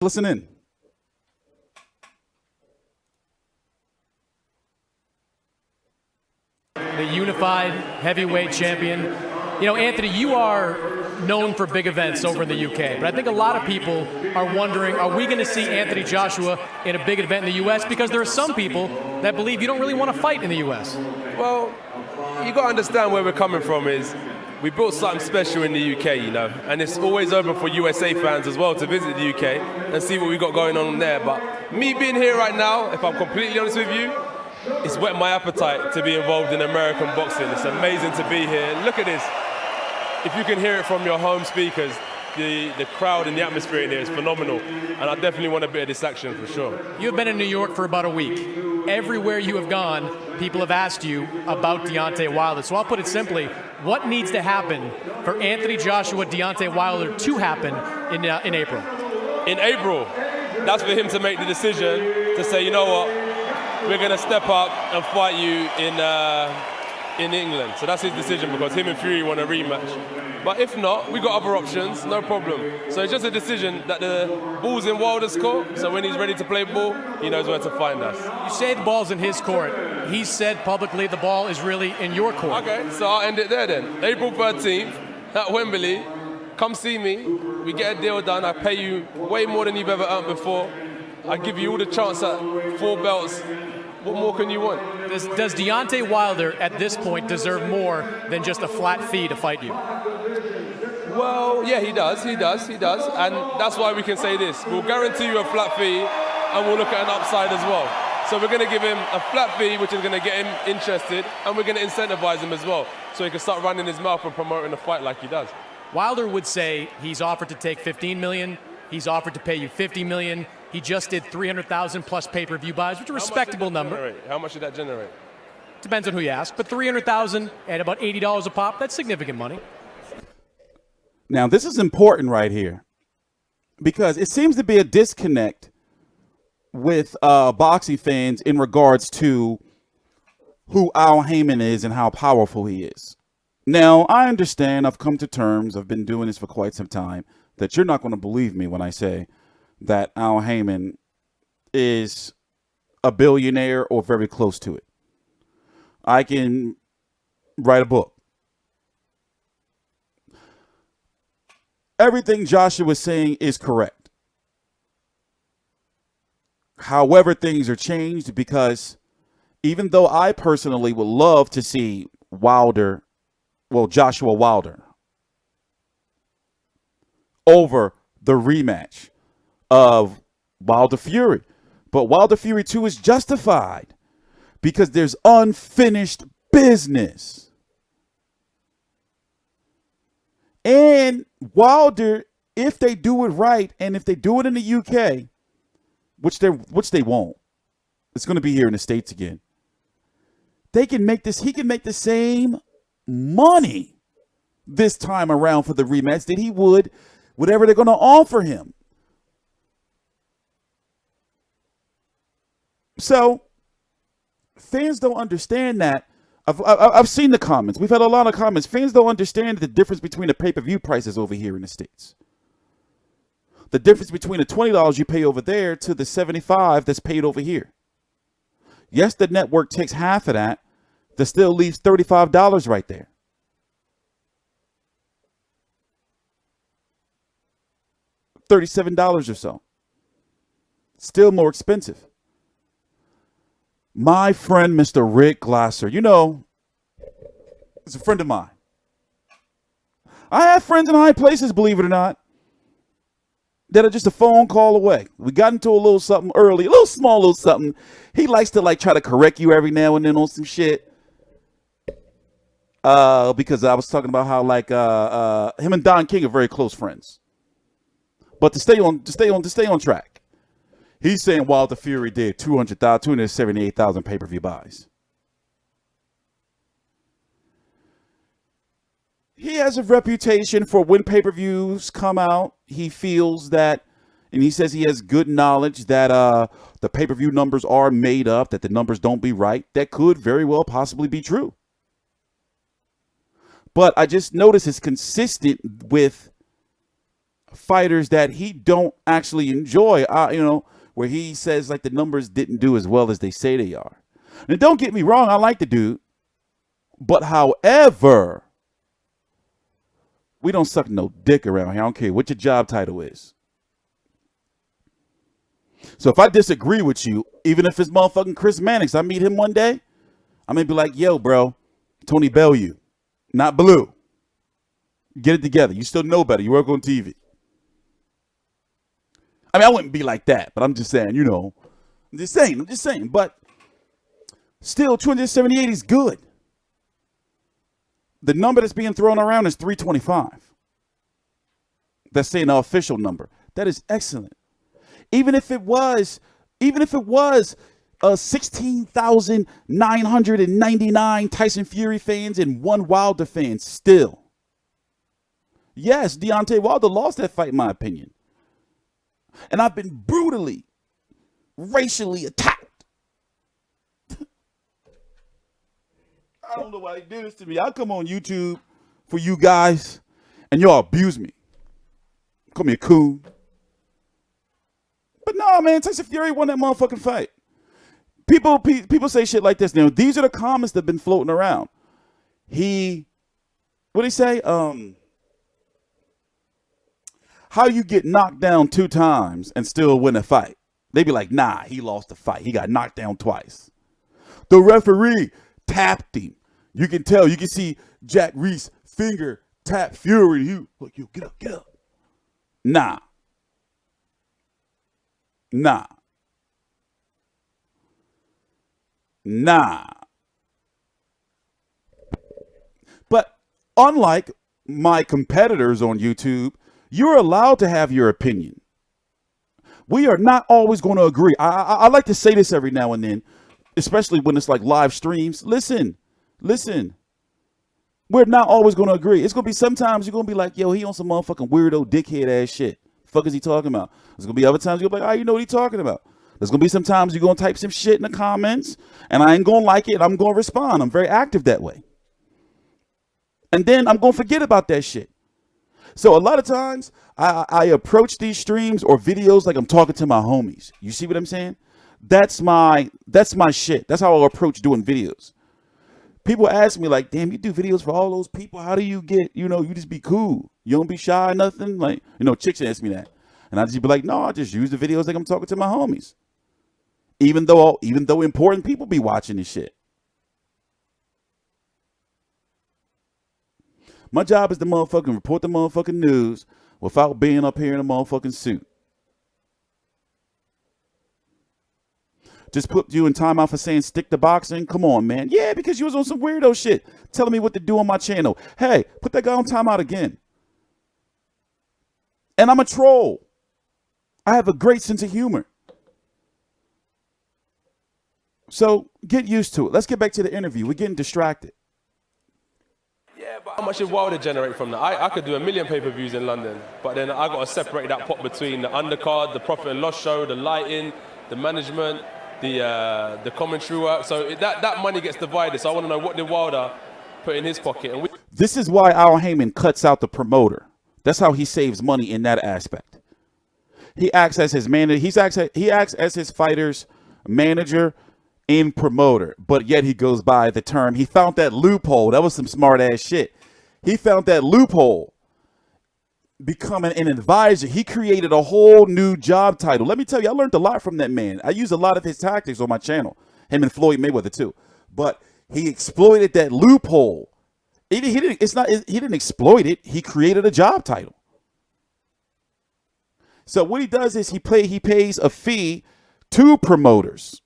Listen in. The unified heavyweight champion. You know, Anthony, you are known for big events over in the UK, but I think a lot of people are wondering, are we going to see Anthony Joshua in a big event in the US? Because there are some people that believe you don't really want to fight in the US. Well, you got to understand where we're coming from is we built something special in the UK, you know, and it's always open for USA fans as well to visit the UK and see what we got going on there. But me being here right now, if I'm completely honest with you, it's whet my appetite to be involved in American boxing. It's amazing to be here. Look at this. If you can hear it from your home speakers, the crowd and the atmosphere in here is phenomenal. And I definitely want a bit of this action for sure. You've been in New York for about a week. Everywhere you have gone, people have asked you about Deontay Wilder. So I'll put it simply, what needs to happen for Anthony Joshua, Deontay Wilder to happen in April? In April, that's for him to make the decision to say, you know what, we're going to step up and fight you in England. So that's his decision because him and Fury want a rematch. But if not, we got other options, no problem. So it's just a decision that the ball's in Wilder's court, so when he's ready to play ball, he knows where to find us. You say the ball's in his court. He said publicly the ball is really in your court. Okay, so I'll end it there then. April 13th at Wembley, come see me. We get a deal done. I pay you way more than you've ever earned before. I give you all the chance at 4 belts. What more can you want? Does Deontay Wilder at this point deserve more than just a flat fee to fight you? Well, yeah, he does. And that's why we can say this. We'll guarantee you a flat fee and we'll look at an upside as well. So we're going to give him a flat fee, which is going to get him interested, and we're going to incentivize him as well, so he can start running his mouth and promoting the fight like he does. Wilder would say he's offered to take $15 million. He's offered to pay you $50 million. He just did 300,000 plus pay-per-view buys, which is a respectable number. How much did that generate? Depends on who you ask, but 300,000 at about $80 a pop, that's significant money. Now, this is important right here because it seems to be a disconnect with boxing fans in regards to who Al Heyman is and how powerful he is. Now, I understand, I've come to terms, I've been doing this for quite some time, that you're not going to believe me when I say that Al Heyman is a billionaire or very close to it. I can write a book. Everything Joshua was saying is correct. However, things are changed because even though I personally would love to see Joshua Wilder over the rematch of Wilder Fury. But Wilder Fury 2 is justified because there's unfinished business. And Wilder, if they do it right, and if they do it in the UK, which they won't, it's going to be here in the States again. He can make the same money this time around for the rematch that he would whatever they're going to offer him. So fans don't understand that. I've seen the comments. We've had a lot of comments. Fans don't understand the difference between the pay-per-view prices over here in the States. The difference between the $20 you pay over there to the $75 that's paid over here. Yes, the network takes half of that. That still leaves $35 right there. $37 or so. Still more expensive. My friend, Mr. Rick Glasser, you know, is a friend of mine. I have friends in high places, believe it or not, that are just a phone call away. We got into a little something early, a little small little something. He likes to like try to correct you every now and then on some shit. Because I was talking about how like him and Don King are very close friends. But to stay on track. He's saying Wilder Fury did 278,000 pay-per-view buys. He has a reputation for when pay-per-views come out. He feels that, and he says he has good knowledge that the pay-per-view numbers are made up, that the numbers don't be right. That could very well possibly be true. But I just notice it's consistent with fighters that he don't actually enjoy, where he says like the numbers didn't do as well as they say they are. And don't get me wrong, I like the dude. But however, we don't suck no dick around here. I don't care what your job title is. So if I disagree with you, even if it's motherfucking Chris Mannix, I meet him one day, I'm going to be like, yo, bro, Tony Bellew, not Blue. Get it together. You still know better. You work on TV. I mean, I wouldn't be like that, but I'm just saying, I'm just saying. But still, 278 is good. The number that's being thrown around is 325. That's saying the official number. That is excellent. Even if it was 16,999 Tyson Fury fans and 1 Wilder fan, still. Yes, Deontay Wilder lost that fight, in my opinion. And I've been brutally, racially attacked. I don't know why they do this to me. I come on YouTube for you guys, and y'all abuse me. Call me a coon. But no, man, Tyson Fury won that motherfucking fight. People say shit like this. Now, these are the comments that have been floating around. What did he say? How you get knocked down 2 times and still win a fight? They be like, nah, he lost the fight. He got knocked down twice. The referee tapped him. You can tell. You can see Jack Reese finger tap Fury. Look, you get up. Nah. But unlike my competitors on YouTube, you're allowed to have your opinion. We are not always going to agree. I like to say this every now and then, especially when it's like live streams. Listen. We're not always going to agree. It's going to be sometimes you're going to be like, yo, he on some motherfucking weirdo dickhead ass shit. Fuck is he talking about? There's going to be other times you're going to be like, you know what he talking about. There's going to be some times you're going to type some shit in the comments and I ain't going to like it. I'm going to respond. I'm very active that way. And then I'm going to forget about that shit. So a lot of times I approach these streams or videos like I'm talking to my homies. You see what I'm saying? That's my shit. That's how I approach doing videos. People ask me like, damn, you do videos for all those people. How do you get, you just be cool. You don't be shy or nothing. Like, chicks ask me that. And I just be like, no, I just use the videos like I'm talking to my homies. Even though important people be watching this shit. My job is to motherfucking report the motherfucking news without being up here in a motherfucking suit. Just put you in timeout for saying stick to boxing? Come on, man. Yeah, because you was on some weirdo shit telling me what to do on my channel. Hey, put that guy on timeout again. And I'm a troll. I have a great sense of humor. So get used to it. Let's get back to the interview. We're getting distracted. Yeah, but how much did Wilder generate from that? I could do 1 million pay-per-views in London, but then I got to separate that pot between the undercard, the profit and loss show, the lighting, the management, the commentary work. So that money gets divided. So I want to know, what did Wilder put in his pocket? And this is why Al Heyman cuts out the promoter. That's how he saves money in that aspect. He acts as his manager. He acts as his fighter's manager and promoter, but yet he goes by the term. He found that loophole. That was some smart ass shit. He found that loophole. Becoming an advisor, he created a whole new job title. Let me tell you, I learned a lot from that man. I use a lot of his tactics on my channel. Him and Floyd Mayweather too. But he exploited that loophole. He didn't exploit it. He created a job title. So what he does is he pays a fee to promoters.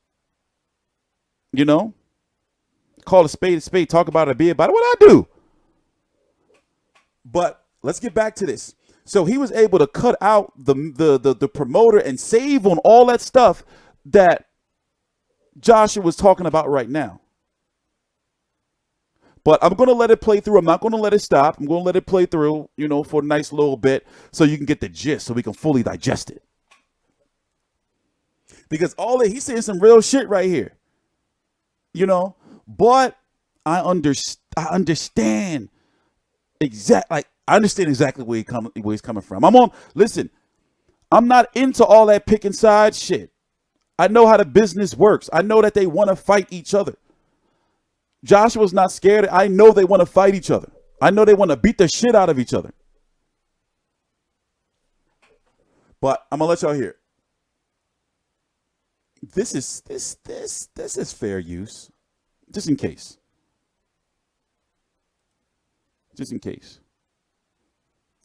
Call a spade, talk about it, be about it. What I do. But let's get back to this. So he was able to cut out the promoter and save on all that stuff that Joshua was talking about right now. But I'm going to let it play through. I'm not going to let it stop. I'm going to let it play through, for a nice little bit so you can get the gist, so we can fully digest it. Because he's saying some real shit right here. But I understand I understand exactly where he's coming from. Listen, I'm not into all that picking side shit. I know how the business works. I know that they want to fight each other. Joshua's not scared. I know they want to fight each other. I know they want to beat the shit out of each other. But I'm gonna let y'all hear it. This is fair use. Just in case. Just in case.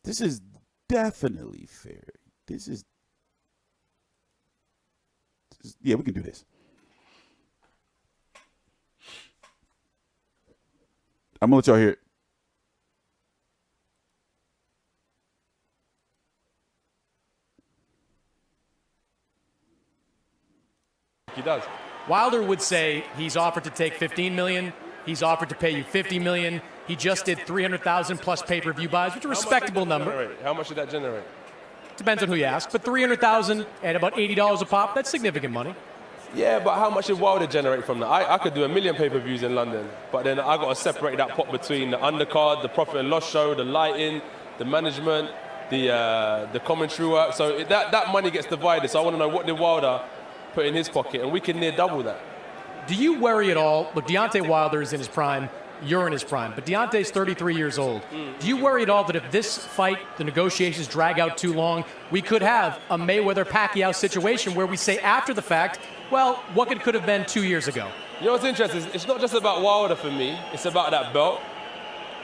This is definitely fair. Yeah, we can do this. I'm gonna let y'all hear it. He does. Wilder would say he's offered to take $15 million. He's offered to pay you $50 million. He just did 300,000 plus pay-per-view buys, which is a respectable number. How much did that generate? Depends on who you ask, but 300,000 at about $80 a pop, that's significant money. Yeah, but how much did Wilder generate from that? I could do 1 million pay-per-views in London, but then I got to separate that pot between the undercard, the profit and loss show, the lighting, the management, the commentary work. So that money gets divided. So I want to know, what did Wilder put in his pocket, and we can near double that. Do you worry at all? Look, Deontay Wilder is in his prime. You're in his prime. But Deontay's 33 years old. Do you worry at all that if this fight, the negotiations drag out too long, we could have a Mayweather-Pacquiao situation where we say after the fact, well, what could have been 2 years ago? You know what's interesting? It's not just about Wilder for me. It's about that belt.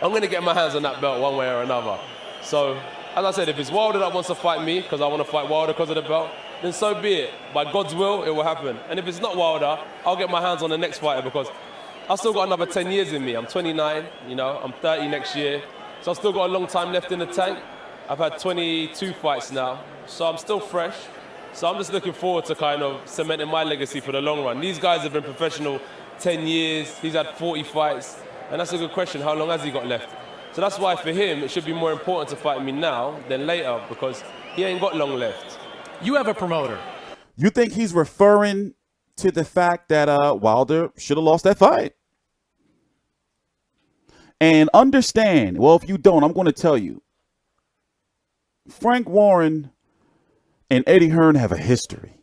I'm going to get my hands on that belt one way or another. So, as I said, if it's Wilder that wants to fight me because I want to fight Wilder because of the belt, then so be it. By God's will, it will happen. And if it's not Wilder, I'll get my hands on the next fighter because I've still got another 10 years in me. I'm 29, I'm 30 next year. So I've still got a long time left in the tank. I've had 22 fights now, so I'm still fresh. So I'm just looking forward to kind of cementing my legacy for the long run. These guys have been professional 10 years. He's had 40 fights. And that's a good question. How long has he got left? So that's why for him, it should be more important to fight me now than later because he ain't got long left. You have a promoter. You think he's referring to the fact that Wilder should have lost that fight? And understand, well, if you don't, I'm going to tell you. Frank Warren and Eddie Hearn have a history.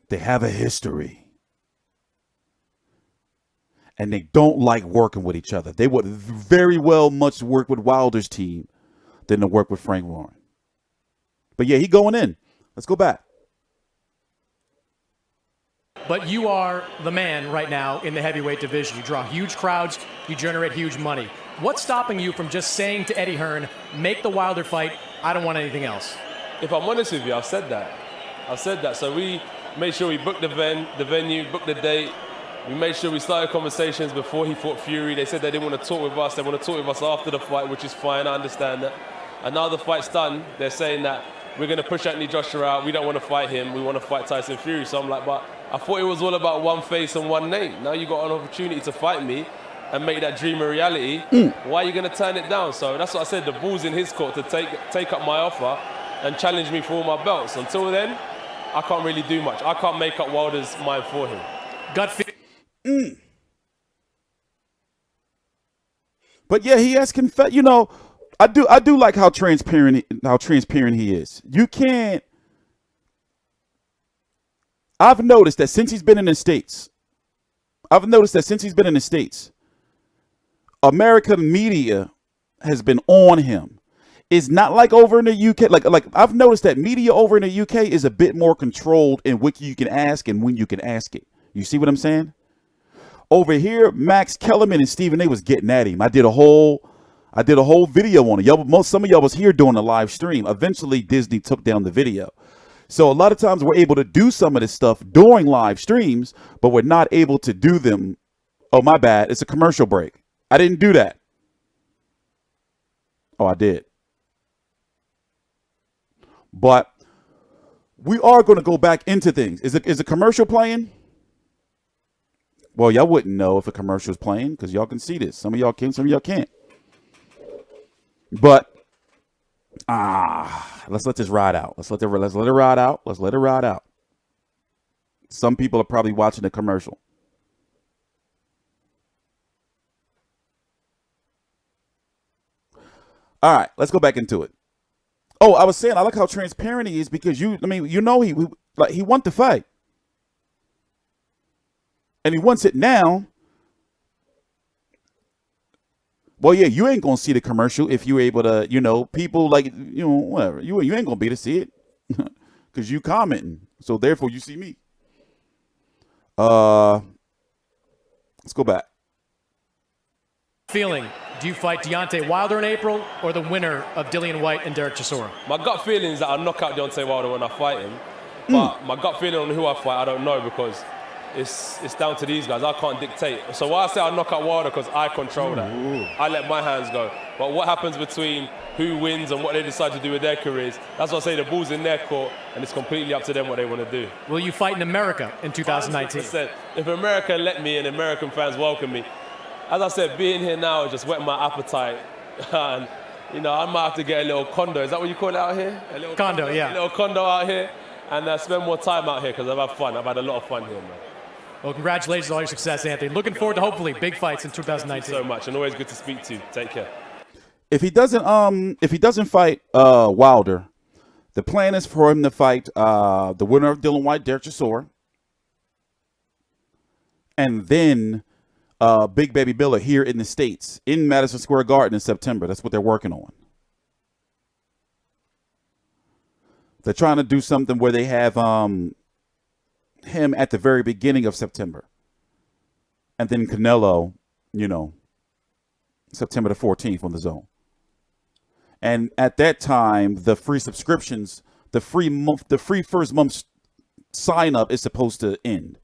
They have a history. And they don't like working with each other. They would very well much work with Wilder's team than to work with Frank Warren. But yeah, he going in. Let's go back. But you are the man right now in the heavyweight division. You draw huge crowds. You generate huge money. What's stopping you from just saying to Eddie Hearn, make the Wilder fight, I don't want anything else? If I'm honest with you, I've said that. So we made sure we booked the venue, booked the date. We made sure we started conversations before he fought Fury. They said they didn't want to talk with us. They want to talk with us after the fight, which is fine. I understand that. And now the fight's done. They're saying that we're going to push Anthony Joshua out. We don't want to fight him. We want to fight Tyson Fury. So I'm like, but I thought it was all about one face and one name. Now you got an opportunity to fight me and make that dream a reality. Why are you going to turn it down? So that's what I said. The ball's in his court to take up my offer and challenge me for all my belts. Until then, I can't really do much. I can't make up Wilder's mind for him. Gut feel. But yeah, he has confessed. I do like how transparent he is. You can't. I've noticed that since he's been in the States, American media has been on him. It's not like over in the UK. Like I've noticed that media over in the UK is a bit more controlled in what you can ask and when you can ask it. You see what I'm saying? Over here, Max Kellerman and Stephen A was getting at him. I did a whole video on it. Some of y'all was here doing the live stream. Eventually, Disney took down the video. So a lot of times we're able to do some of this stuff during live streams, but we're not able to do them. Oh, my bad. It's a commercial break. I didn't do that. Oh, I did. But we are going to go back into things. Is a commercial playing? Well, y'all wouldn't know if a commercial is playing because y'all can see this. Some of y'all can, some of y'all can't. But let's let this ride out. Let's let it ride out. Let's let it ride out. Some people are probably watching the commercial. All right, let's go back into it. Oh, I was saying I like how transparent he is because he wants the fight. And he wants it now. Well, yeah, you ain't gonna see the commercial if you're able to, people like, whatever. You ain't gonna be able to see it because you commenting. So therefore, you see me. Let's go back. Feeling, do you fight Deontay Wilder in April or the winner of Dillian Whyte and Derek Chisora? My gut feeling is that I'll knock out Deontay Wilder when I fight him. But my gut feeling on who I fight, I don't know because it's down to these guys. I can't dictate. So why I say I'll knock out Wilder because I control that. I let my hands go. But what happens between who wins and what they decide to do with their careers, that's what I say, the ball's in their court and it's completely up to them what they want to do. Will you fight in America in 2019? 100%. If America let me and American fans welcome me, as I said, being here now is just whetting my appetite. And, I might have to get a little condo. Is that what you call it out here? A little condo, yeah. A little condo out here and spend more time out here because I've had fun. I've had a lot of fun here, man. Well, congratulations on all your success, Anthony. Looking forward to hopefully big fights in 2019. Thank you so much, and always good to speak to you. Take care. If he doesn't fight Wilder, the plan is for him to fight the winner of Dillian Whyte, Derek Chisora, and then Big Baby Biller here in the States in Madison Square Garden in September. That's what they're working on. They're trying to do something where they have him at the very beginning of September. And then Canelo, September the 14th on the Zone. And at that time, the free subscriptions, the free first month sign up is supposed to end.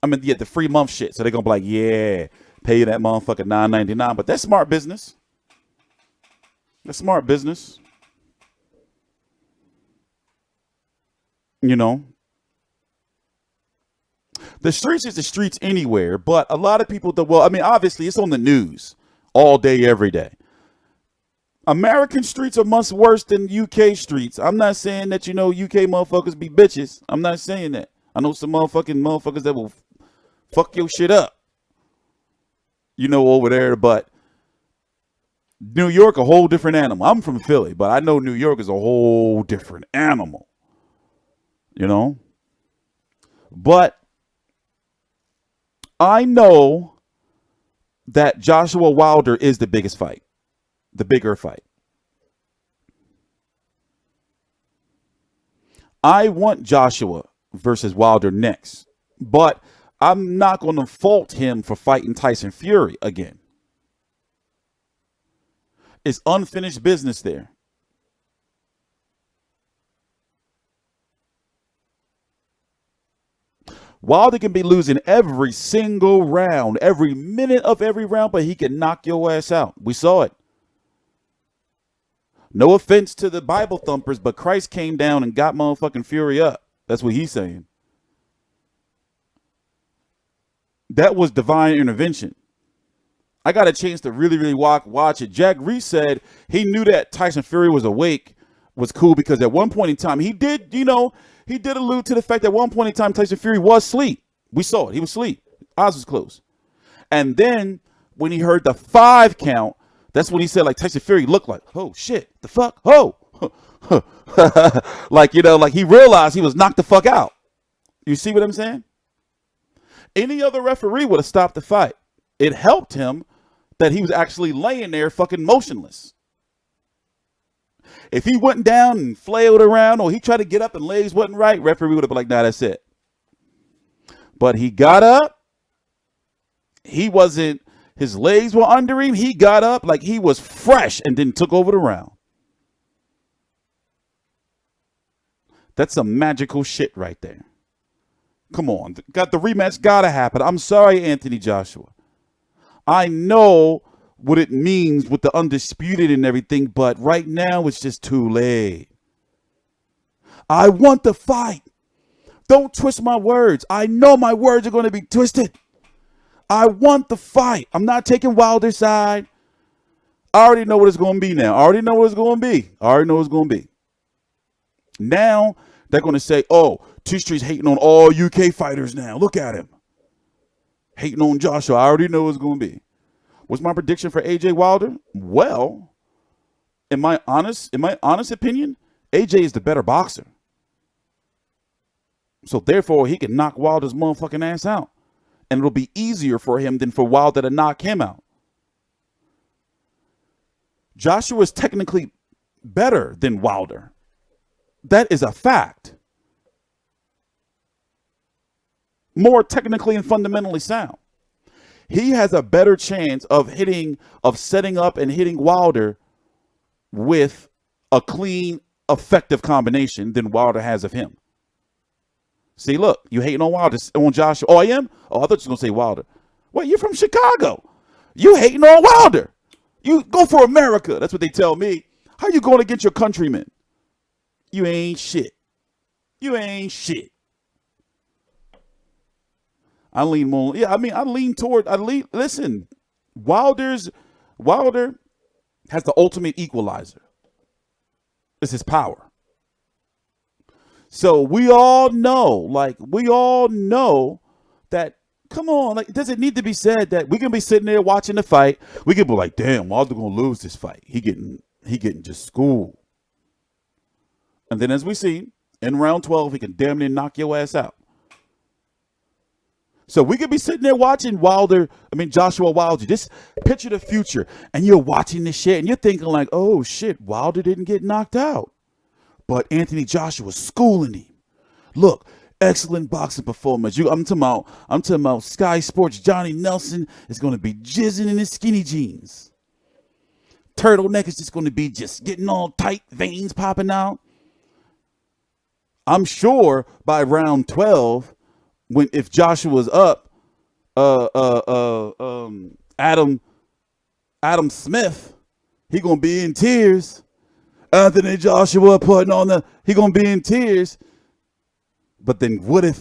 The free month shit. So they're going to be like, yeah, pay you that motherfucker $9.99. But that's smart business. That's smart business. The streets is the streets anywhere, but a lot of people, obviously it's on the news all day, every day. American streets are much worse than UK streets. I'm not saying that, UK motherfuckers be bitches. I'm not saying that. I know some motherfuckers that will fuck your shit up, over there, but New York, a whole different animal. I'm from Philly, but I know New York is a whole different animal. But I know that Joshua Wilder is the biggest fight, the bigger fight. I want Joshua versus Wilder next, but I'm not going to fault him for fighting Tyson Fury again. It's unfinished business there. Wilder can be losing every single round, every minute of every round, but he can knock your ass out. We saw it. No offense to the Bible thumpers, but Christ came down and got motherfucking Fury up. That's what he's saying. That was divine intervention. I got a chance to really, really watch it. Jack Reese said he knew that Tyson Fury was awake, was cool, because at one point in time, he did allude to the fact that at one point in time, Tyson Fury was asleep. We saw it. He was asleep. Eyes was closed. And then when he heard the 5 count, that's when he said, like, Tyson Fury looked like, oh, shit, the fuck? Oh. like he realized he was knocked the fuck out. You see what I'm saying? Any other referee would have stopped the fight. It helped him that he was actually laying there fucking motionless. If he went down and flailed around or he tried to get up and legs wasn't right, referee would have been like, nah, that's it. But he got up. His legs were under him. He got up like he was fresh and then took over the round. That's some magical shit right there. Come on. The rematch got to happen. I'm sorry, Anthony Joshua. I know what it means with the undisputed and everything, but right now it's just too late. I want the fight. Don't twist my words. I know my words are going to be twisted. I want the fight. I'm not taking Wilder's side. I already know what it's going to be now. I already know what it's going to be. Now they're going to say, oh, TstreeT's hating on all UK fighters now. Look at him. Hating on Joshua. I already know what it's going to be. What's my prediction for AJ Wilder? Well, in my honest opinion, AJ is the better boxer. So therefore, he can knock Wilder's motherfucking ass out. And it'll be easier for him than for Wilder to knock him out. Joshua is technically better than Wilder. That is a fact. More technically and fundamentally sound. He has a better chance of setting up and hitting Wilder with a clean, effective combination than Wilder has of him. See, look, you hating on Wilder, on Joshua. Oh, I am? Oh, I thought you were going to say Wilder. Wait, you're from Chicago. You hating on Wilder. You go for America. That's what they tell me. How you going against your countrymen? You ain't shit. You ain't shit. I lean more. Yeah, I mean, listen, Wilder has the ultimate equalizer. It's his power. So we all know that, come on, like, does it need to be said that we can be sitting there watching the fight? We can be like, damn, Wilder gonna lose this fight. He getting just schooled. And then as we see, in round 12, he can damn near knock your ass out. So we could be sitting there watching Joshua Wilder. Just picture the future. And you're watching this shit and you're thinking like, oh shit, Wilder didn't get knocked out. But Anthony Joshua's schooling him. Look, excellent boxing performance. I'm talking about Sky Sports Johnny Nelson is going to be jizzing in his skinny jeans. Turtleneck is just going to be just getting all tight, veins popping out. I'm sure by round 12, if Joshua's up, Adam Smith, he gonna be in tears. Anthony Joshua he gonna be in tears. But then what if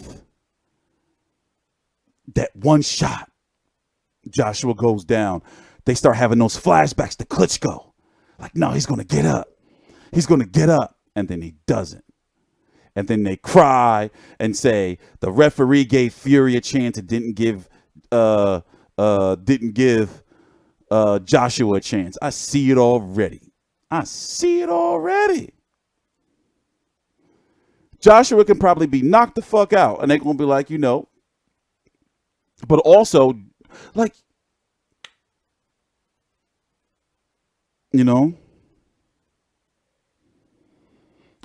that one shot, Joshua goes down, they start having those flashbacks to Klitschko. Like, no, he's gonna get up. He's gonna get up. And then he doesn't. And then they cry and say the referee gave Fury a chance and didn't give Joshua a chance. I see it already. Joshua can probably be knocked the fuck out, and they're gonna be like, but also, like,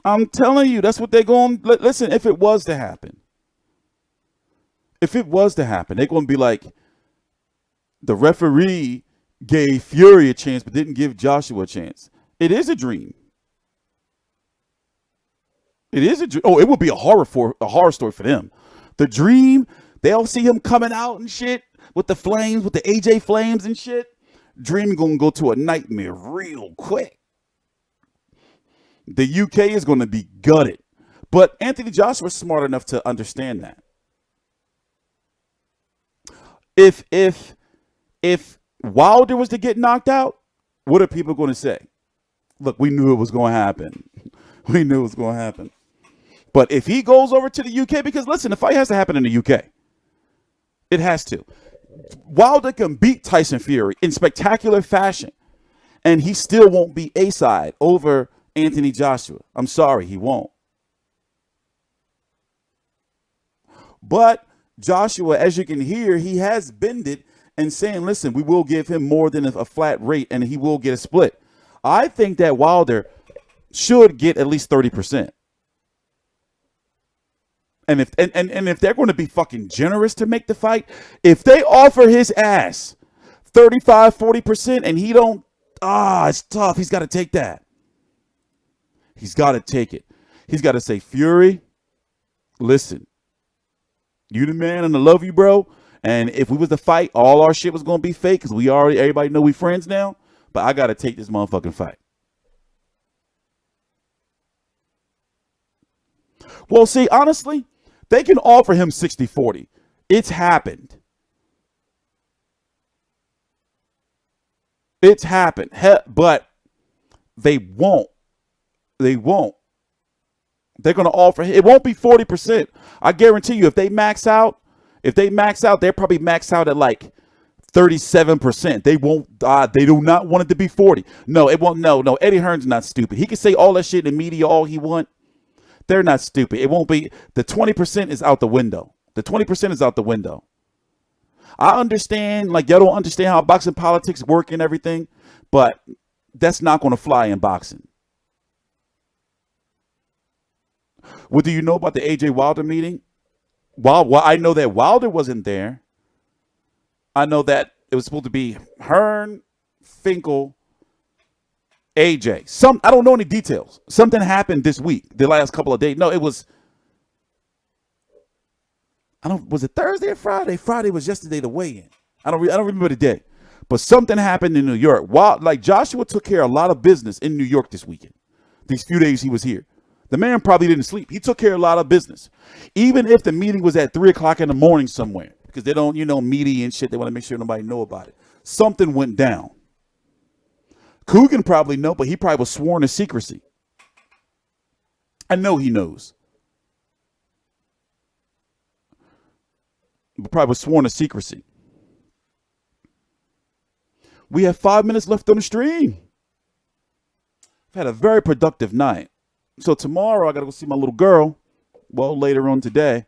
I'm telling you, that's what they're going to listen. If it was to happen, they're going to be like, the referee gave Fury a chance, but didn't give Joshua a chance. It is a dream. Oh, it would be a horror story for them. The dream, they'll see him coming out and shit with the flames, with the AJ flames and shit. Dream going to go to a nightmare real quick. The UK is going to be gutted. But Anthony Joshua is smart enough to understand that. If Wilder was to get knocked out, what are people going to say? Look, we knew it was going to happen. But if he goes over to the UK, because listen, the fight has to happen in the UK. It has to. Wilder can beat Tyson Fury in spectacular fashion, and he still won't be A-side over Anthony Joshua. I'm sorry, he won't. But Joshua, as you can hear, he has bended and saying, listen, we will give him more than a flat rate and he will get a split. I think that Wilder should get at least 30%. And if they're going to be fucking generous to make the fight, if they offer his ass 35, 40% and he don't, it's tough. He's got to take that. He's got to take it. He's got to say, Fury, listen, you the man and I love you, bro. And if we was to fight, all our shit was going to be fake because everybody know we friends now. But I got to take this motherfucking fight. Well, see, honestly, they can offer him 60-40. It's happened. But they won't. They're going to offer, it won't be 40%. I guarantee you, if they max out, they'll probably max out at like 37%. They won't. They do not want it to be 40. No, it won't. No. Eddie Hearn's not stupid. He can say all that shit in the media all he want. They're not stupid. It won't be. The 20% is out the window. The 20% is out the window. I understand, like, y'all don't understand how boxing politics work and everything, but that's not going to fly in boxing. What do you know about the AJ Wilder meeting? Well, I know that Wilder wasn't there. I know that it was supposed to be Hearn, Finkel, AJ. I don't know any details. Something happened this week, the last couple of days. No, it was. Was it Thursday or Friday? Friday was yesterday the weigh-in. I don't remember the day. But something happened in New York. Like Joshua took care of a lot of business in New York this weekend. These few days he was here. The man probably didn't sleep. He took care of a lot of business. Even if the meeting was at 3 o'clock in the morning somewhere. Because they don't, media and shit. They want to make sure nobody know about it. Something went down. Coogan probably know, but he probably was sworn to secrecy. I know he knows. But probably was sworn to secrecy. We have 5 minutes left on the stream. I've had a very productive night. So tomorrow I got to go see my little girl. Well, later on today.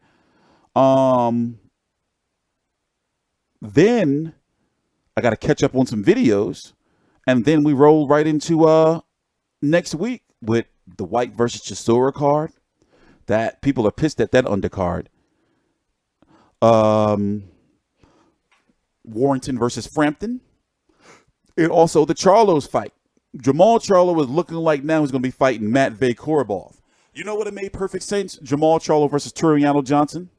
Then I got to catch up on some videos. And then we roll right into next week with the White versus Chisora card. That people are pissed at that undercard. Warrington versus Frampton. And also the Charlo's fight. Jamal Charlo was looking like now he's going to be fighting Matvey Korobov. You know what? It made perfect sense. Jamal Charlo versus Turiano Johnson.